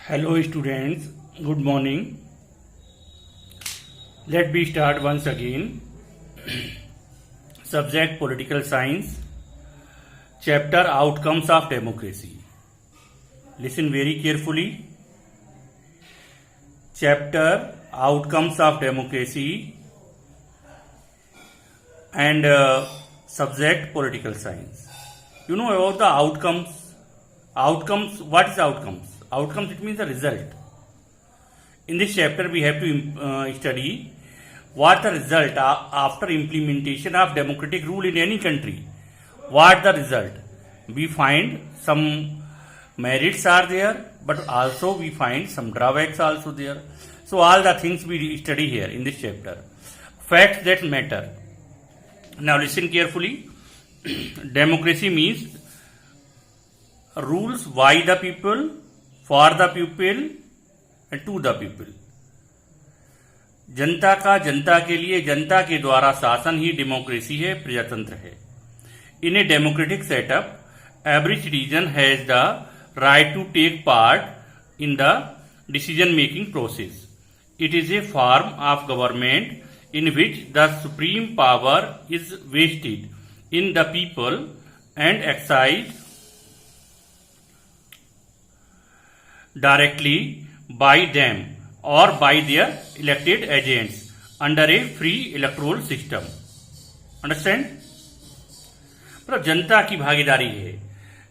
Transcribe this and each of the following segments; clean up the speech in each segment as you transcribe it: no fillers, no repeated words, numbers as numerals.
Hello students, good morning. Let me start once again. Subject Political Science, Chapter Outcomes of Democracy. Listen very carefully. Chapter Outcomes of Democracy and Subject Political Science. You know about the outcomes. Outcomes, what is outcomes? Outcomes, it means the result. In this chapter, we have to study what the result after implementation of democratic rule in any country. What the result? We find some merits are there, but also we find some drawbacks also there. So all the things we study here in this chapter. Facts that matter. Now listen carefully. Democracy means rules by the people, for the people and to the people. जनता का जनता के लिए जनता के द्वारा शासन ही democracy है, प्रजातंत्र है. In a democratic setup every citizen has the right to take part in the decision making process. It is a form of government in which the supreme power is vested in the people and exercise directly by them or by their elected agents under a free electoral system. Understand? मतलब जनता की भागीदारी है.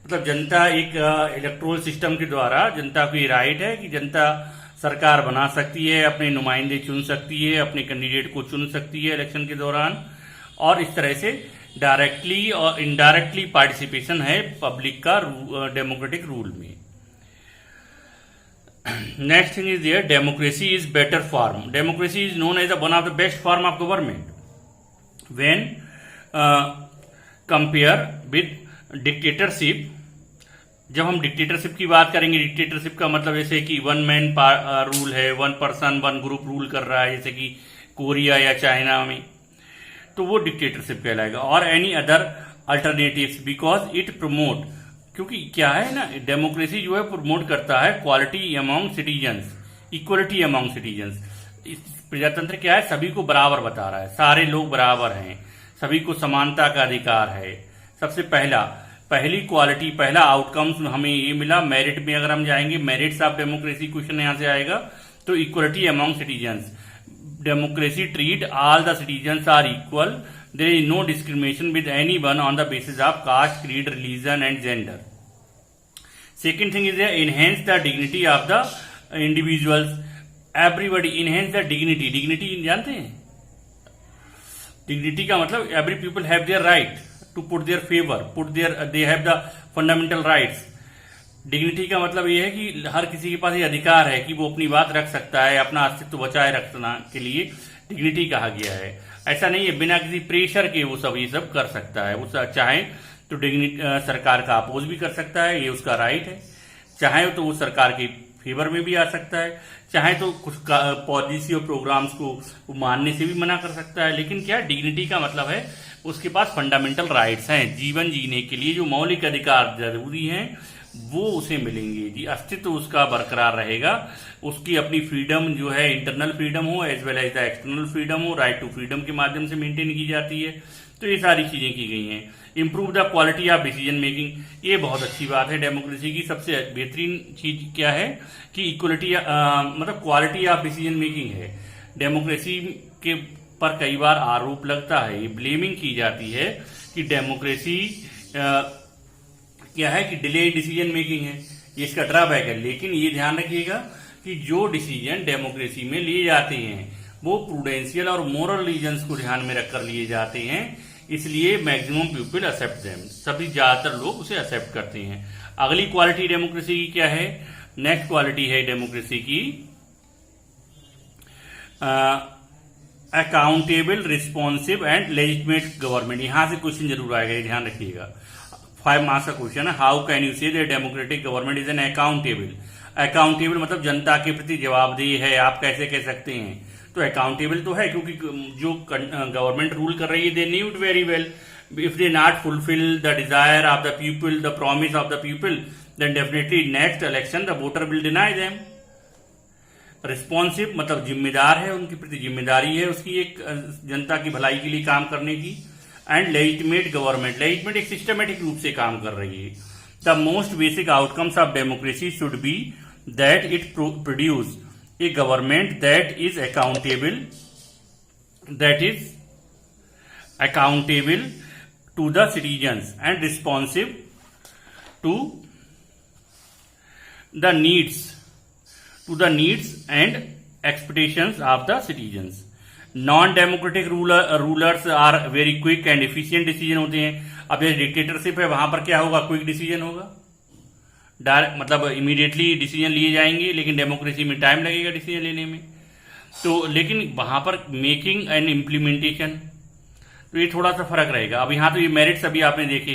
मतलब जनता एक electoral system के द्वारा जनता को ये राइट है कि जनता सरकार बना सकती है, अपने नुमाइंदे चुन सकती है, अपने कैंडिडेट को चुन सकती है इलेक्शन के दौरान, और इस तरह से डायरेक्टली और इनडायरेक्टली पार्टिसिपेशन है पब्लिक का डेमोक्रेटिक रूल में. Next thing is there, democracy is better form. Democracy is known as one of the best form of government when compare with dictatorship. जब हम डिक्टेटरशिप की बात करेंगे, डिक्टेटरशिप का मतलब जैसे कि वन मैन रूल है, one person one group rule कर रहा है, जैसे कि कोरिया या चाइना में, तो वो डिक्टेटरशिप कहलाएगा. और any other alternatives because it promote, क्योंकि क्या है ना, डेमोक्रेसी जो है प्रमोट करता है quality among citizens, equality among citizens. प्रजातंत्र क्या है, सभी को बराबर बता रहा है, सारे लोग बराबर हैं, सभी को समानता का अधिकार है. सबसे पहली क्वालिटी, पहला आउटकम्स हमें ये मिला. मेरिट में अगर हम जाएंगे, मेरिट्स ऑफ डेमोक्रेसी क्वेश्चन यहां से आएगा, तो equality among citizens. Democracy treat all the citizens are equal. There is no discrimination with anyone on the basis of caste, creed, religion and gender. Second thing is they enhance the dignity of the individuals. Everybody enhance the dignity. Dignity जानते हैं? Dignity का मतलब every people have their right to put their favor, they have the fundamental rights. Dignity का मतलब ये है कि हर किसी के पास ये अधिकार है कि वो अपनी बात रख सकता है, अपना अस्तित्व बचाए रखना के लिए डिग्निटी कहा गया है. ऐसा नहीं है बिना किसी प्रेशर के वो सब ये सब कर सकता है. वो चाहे तो डिग्निटी सरकार का अपोज भी कर सकता है, ये उसका राइट है. चाहे तो वो सरकार के फेवर में भी आ सकता है, चाहे तो कुछ पॉलिसी और प्रोग्राम्स को मानने से भी मना कर सकता है. लेकिन क्या डिग्निटी का मतलब है उसके पास फंडामेंटल राइट्स हैं. जीवन जीने के लिए जो मौलिक अधिकार जरूरी हैं वो उसे मिलेंगे जी. अस्तित्व उसका बरकरार रहेगा, उसकी अपनी फ्रीडम जो है इंटरनल फ्रीडम हो as well as the external freedom हो, राइट टू फ्रीडम के माध्यम से मेंटेन की जाती है. तो ये सारी चीजें की गई हैं. Improve the quality of decision making, ये बहुत अच्छी बात है. डेमोक्रेसी की सबसे बेहतरीन चीज क्या है कि इक्वलिटी मतलब क्वालिटी ऑफ डिसीजन मेकिंग है. डेमोक्रेसी के पर कई बार आरोप लगता है, ये ब्लेमिंग की जाती है कि डेमोक्रेसी क्या है कि डिले डिसीजन मेकिंग है, ये इसका ड्रॉबैक है. लेकिन ये ध्यान रखिएगा कि जो डिसीजन डेमोक्रेसी में लिए जाते हैं वो प्रूडेंशियल और मोरल रीजंस को ध्यान में रखकर लिए जाते हैं, इसलिए मैक्सिमम पीपल एक्सेप्ट देम, सभी ज्यादातर लोग उसे एक्सेप्ट करते हैं. अगली क्वालिटी डेमोक्रेसी की क्या है? नेक्स्ट क्वालिटी है डेमोक्रेसी की accountable, responsive and legitimate government. यहां से क्वेश्चन जरूर आएगा, ये ध्यान रखिएगा. 5 मार्क्स का क्वेश्चन है. How can you say that democratic government is an accountable. Accountable मतलब जनता के प्रति जवाबदेह है, आप कैसे कह सकते हैं? तो अकाउंटेबल तो है क्योंकि जो गवर्नमेंट रूल कर रही है they knew it very well. If they not fulfill the desire of the people, the promise of the people, then definitely next election the voter will deny them. Responsive मतलब जिम्मेदार है, उनके प्रति जिम्मेदारी है उसकी एक जनता की भलाई के लिए काम करने की. एंड लेजिटिमेट गवर्नमेंट, लेजिटिमेट एक सिस्टमेटिक रूप से काम कर रही है. The most basic outcomes of democracy should be that it produce a government that is accountable to the citizens and responsive to the needs and expectations of the citizens. Non democratic rulers are very quick and efficient decision होते हैं. अब जैसे dictatorship है वहां पर क्या होगा, quick decision होगा, डायरेक्ट मतलब इमीडिएटली डिसीजन लिए जाएंगे, लेकिन डेमोक्रेसी में टाइम लगेगा डिसीजन लेने में. तो लेकिन वहां पर मेकिंग एंड इम्प्लीमेंटेशन, तो ये थोड़ा सा फर्क रहेगा. अब यहाँ तो ये मेरिट्स अभी आपने देखे.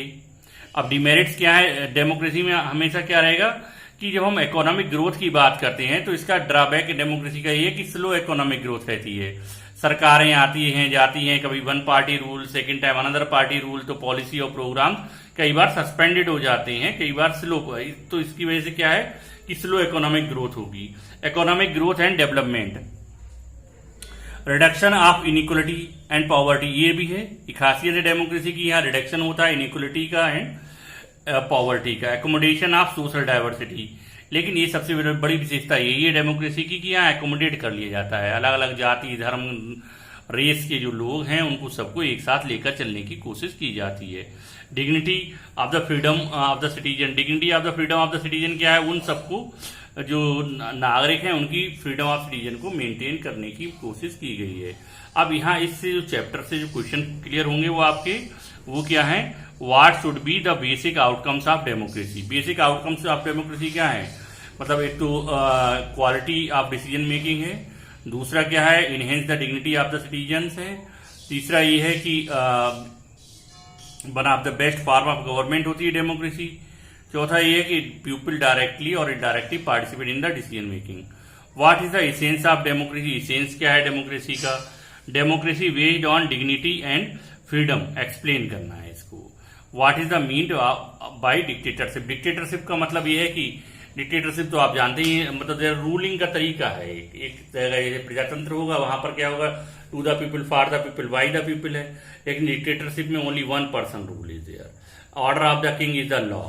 अब डिमेरिट्स क्या है डेमोक्रेसी में, हमेशा क्या रहेगा कि जब हम इकोनॉमिक ग्रोथ की बात करते हैं तो इसका ड्रॉबैक डेमोक्रेसी का ये है कि स्लो इकोनॉमिक ग्रोथ रहती है. सरकारें आती हैं जाती हैं, कभी one party rule, second time another party rule, तो पॉलिसी और प्रोग्राम कई बार सस्पेंडेड हो जाते हैं, कई बार स्लो. तो इसकी वजह से क्या है कि स्लो इकोनॉमिक ग्रोथ होगी. Economic growth and development, reduction of inequality and poverty, ये भी है एक खासियत है डेमोक्रेसी की. यहाँ रिडक्शन होता है इनइक्वलिटी का एंड पॉवर्टी का. एकोमोडेशन ऑफ सोशल डाइवर्सिटी, लेकिन ये सबसे बड़ी विशेषता यही है डेमोक्रेसी की कि यहाँ एकोमोडेट कर लिया जाता है. अलग अलग जाति, धर्म, रेस के जो लोग हैं उनको सबको एक साथ लेकर चलने की कोशिश की जाती है. Dignity of the freedom of the citizen, dignity of the freedom of the citizen क्या है, उन सबको जो नागरिक हैं उनकी फ्रीडम ऑफ सिटीजन को मेंटेन करने की कोशिश की गई है. अब यहाँ इससे जो चैप्टर से जो क्वेश्चन क्लियर होंगे वो आपके वो क्या है, what should be the basic outcomes of democracy. Basic outcomes of democracy क्या है, मतलब एक तो क्वालिटी ऑफ डिसीजन मेकिंग है, दूसरा क्या है enhance the dignity of the citizens है, तीसरा ये है कि one of the best form of government होती है डेमोक्रेसी, चौथा ये है कि पीपल डायरेक्टली और indirectly participate in the decision making. What is the essence of democracy, essence क्या है डेमोक्रेसी का, democracy based on dignity and freedom explain करना है इसको. What is the mean by dictatorship, dictatorship का मतलब ये है कि डिक्टेटरशिप तो आप जानते ही हैं, मतलब रूलिंग का तरीका है. एक प्रजातंत्र होगा वहां पर क्या होगा, to the people, for the people, by the people है. लेकिन डिक्टेटरशिप में only one person rule is there, order of the king is the law.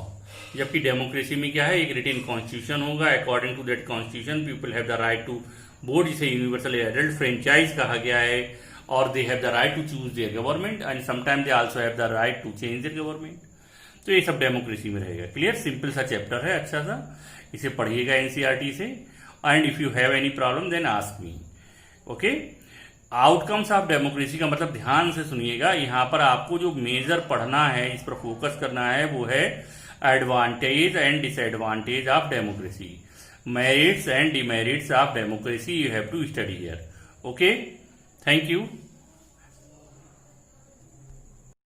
जबकि डेमोक्रेसी में क्या है, एक रिटन कॉन्स्टिट्यूशन होगा, according to that constitution people have the right to vote, जिसे यूनिवर्सल एडल्ट फ्रेंचाइज कहा गया है, और they have the right to choose their government and sometime they also have the right to change their government. तो ये सब democracy में रहेगा. क्लियर, सिंपल सा चैप्टर है, अच्छा सा, इसे पढ़िएगा एनसीईआरटी से. And if you have any problem then ask me. Okay, outcomes of democracy का मतलब ध्यान से सुनिएगा, यहाँ पर आपको जो मेजर पढ़ना है, इस पर फोकस करना है, वो है advantage and disadvantage of democracy, merits and demerits of democracy. You have to study here. Okay, thank you.